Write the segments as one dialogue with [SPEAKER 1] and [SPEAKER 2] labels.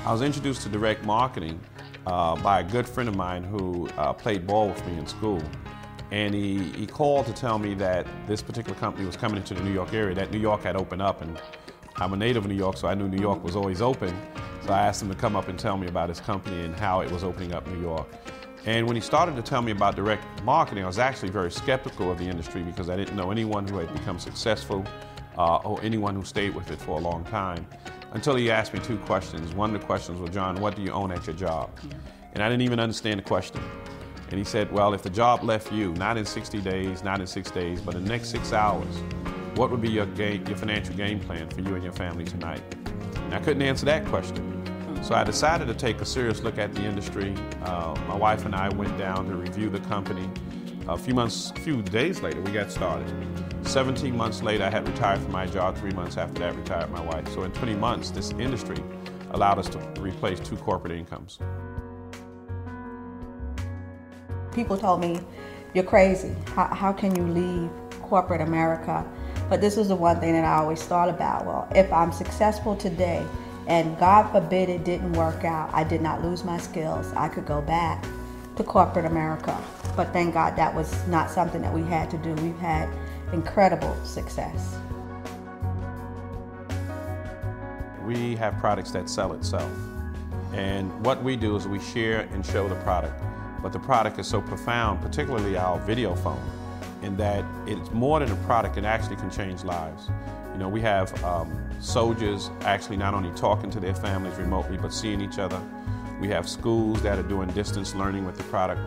[SPEAKER 1] I was introduced to direct marketing by a good friend of mine who played ball with me in school. And he called to tell me that this particular company was coming into the New York area, that New York had opened up. And I'm a native of New York, so I knew New York was always open. So I asked him to come up and tell me about his company and how it was opening up New York. And when he started to tell me about direct marketing, I was actually very skeptical of the industry because I didn't know anyone who had become successful or anyone who stayed with it for a long time, until he asked me two questions. One of the questions was, John, what do you own at your job? And I didn't even understand the question. And he said, well, if the job left you, not in 60 days, not in 6 days, but in the next 6 hours, what would be your financial game plan for you and your family tonight? And I couldn't answer that question. So I decided to take a serious look at the industry. My wife and I went down to review the company. A few days later, we got started. 17 months later, I had retired from my job. 3 months after that, retired my wife. So in 20 months, this industry allowed us to replace 2 corporate incomes.
[SPEAKER 2] People told me, you're crazy. How can you leave corporate America? But this was the one thing that I always thought about. Well, if I'm successful today, and God forbid it didn't work out, I did not lose my skills, I could go back to corporate America. But thank God that was not something that we had to do. We've had incredible success.
[SPEAKER 1] We have products that sell itself. And what we do is we share and show the product. But the product is so profound, particularly our video phone, in that it's more than a product, it actually can change lives. You know, we have soldiers actually not only talking to their families remotely, but seeing each other. We have schools that are doing distance learning with the product.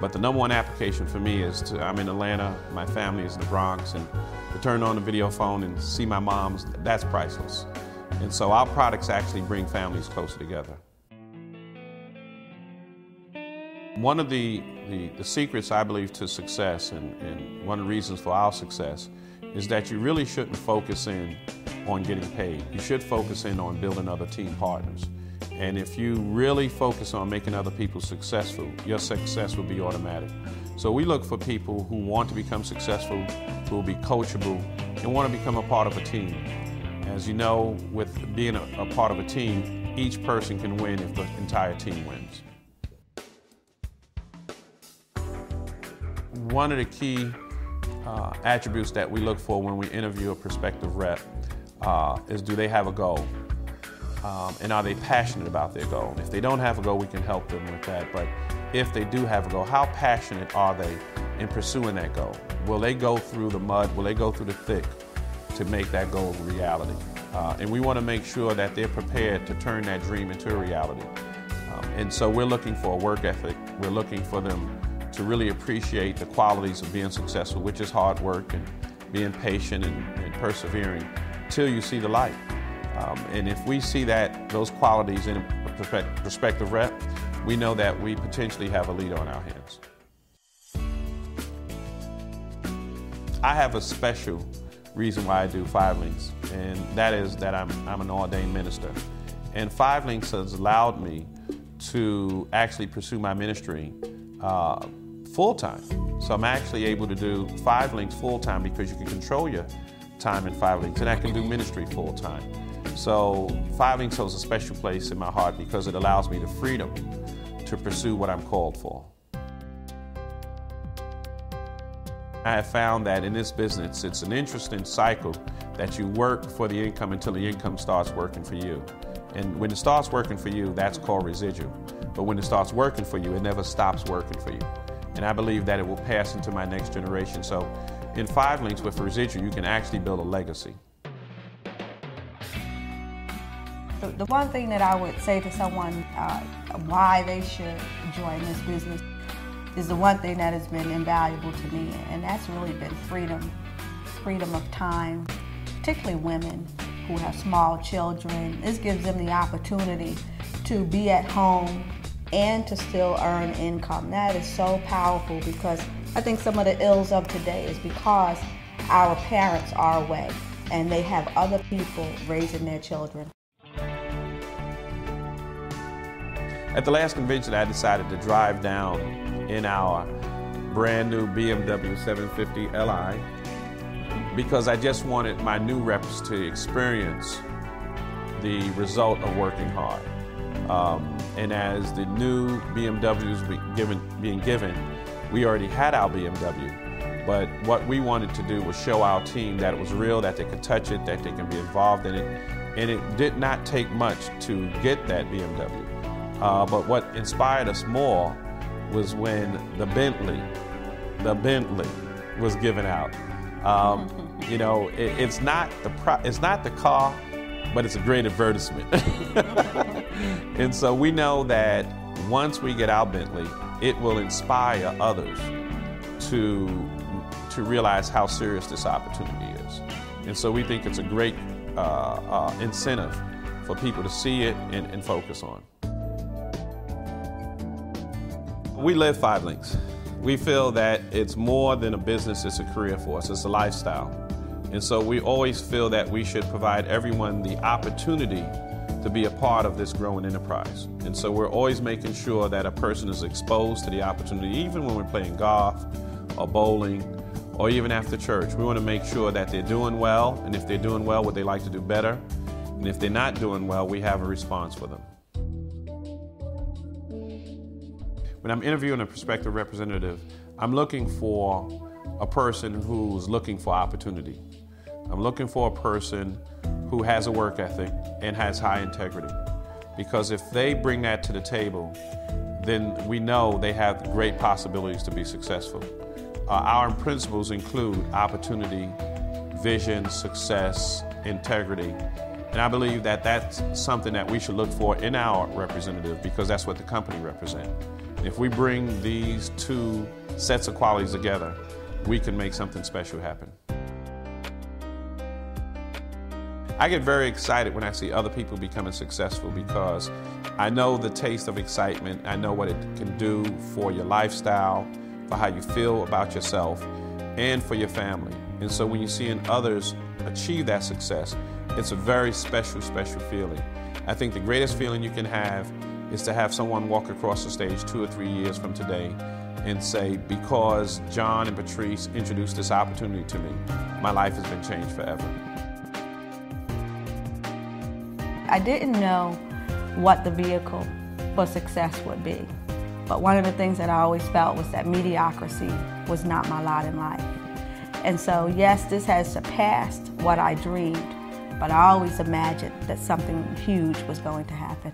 [SPEAKER 1] But the number one application for me is I'm in Atlanta, my family is in the Bronx, and to turn on the video phone and see my moms, that's priceless. And so our products actually bring families closer together. One of the secrets, I believe, to success, and one of the reasons for our success, is that you really shouldn't focus in on getting paid. You should focus in on building other team partners. And if you really focus on making other people successful, your success will be automatic. So we look for people who want to become successful, who will be coachable, and want to become a part of a team. As you know, with being a part of a team, each person can win if the entire team wins. One of the key attributes that we look for when we interview a prospective rep is, do they have a goal? And are they passionate about their goal? If they don't have a goal, we can help them with that. But if they do have a goal, how passionate are they in pursuing that goal? Will they go through the mud? Will they go through the thick to make that goal a reality? And we want to make sure that they're prepared to turn that dream into a reality. And so we're looking for a work ethic. We're looking for them to really appreciate the qualities of being successful, which is hard work and being patient and persevering till you see the light. And if we see those qualities in a prospective rep, we know that we potentially have a leader on our hands. I have a special reason why I do 5 Links, and that is that I'm an ordained minister. And 5 Links has allowed me to actually pursue my ministry full-time. So I'm actually able to do 5 Links full-time because you can control your time in 5 Links, and I can do ministry full-time. So 5 Links holds a special place in my heart because it allows me the freedom to pursue what I'm called for. I have found that in this business, it's an interesting cycle that you work for the income until the income starts working for you. And when it starts working for you, that's called residual. But when it starts working for you, it never stops working for you. And I believe that it will pass into my next generation. So in 5 Links with residual, you can actually build a legacy.
[SPEAKER 2] The one thing that I would say to someone why they should join this business is the one thing that has been invaluable to me, and that's really been freedom of time, particularly women who have small children. This gives them the opportunity to be at home and to still earn income. That is so powerful, because I think some of the ills of today is because our parents are away and they have other people raising their children.
[SPEAKER 1] At the last convention, I decided to drive down in our brand new BMW 750 Li because I just wanted my new reps to experience the result of working hard. And as the new BMWs being given, we already had our BMW. But what we wanted to do was show our team that it was real, that they could touch it, that they can be involved in it. And it did not take much to get that BMW. But what inspired us more was when the Bentley was given out. You know, it's not the car, but it's a great advertisement. And so we know that once we get our Bentley, it will inspire others to realize how serious this opportunity is. And so we think it's a great incentive for people to see it and focus on. We live 5 Links. We feel that it's more than a business, it's a career for us, it's a lifestyle. And so we always feel that we should provide everyone the opportunity to be a part of this growing enterprise. And so we're always making sure that a person is exposed to the opportunity, even when we're playing golf or bowling or even after church. We want to make sure that they're doing well, and if they're doing well, would they like to do better? And if they're not doing well, we have a response for them. When I'm interviewing a prospective representative, I'm looking for a person who's looking for opportunity. I'm looking for a person who has a work ethic and has high integrity. Because if they bring that to the table, then we know they have great possibilities to be successful. Our principles include opportunity, vision, success, integrity. And I believe that that's something that we should look for in our representative, because that's what the company represents. If we bring these two sets of qualities together, we can make something special happen. I get very excited when I see other people becoming successful, because I know the taste of excitement. I know what it can do for your lifestyle, for how you feel about yourself, and for your family. And so when you're seeing others achieve that success, it's a very special, special feeling. I think the greatest feeling you can have is to have someone walk across the stage 2 or 3 years from today and say, because John and Patrice introduced this opportunity to me, my life has been changed forever.
[SPEAKER 2] I didn't know what the vehicle for success would be, but one of the things that I always felt was that mediocrity was not my lot in life. And so yes, this has surpassed what I dreamed, but I always imagined that something huge was going to happen.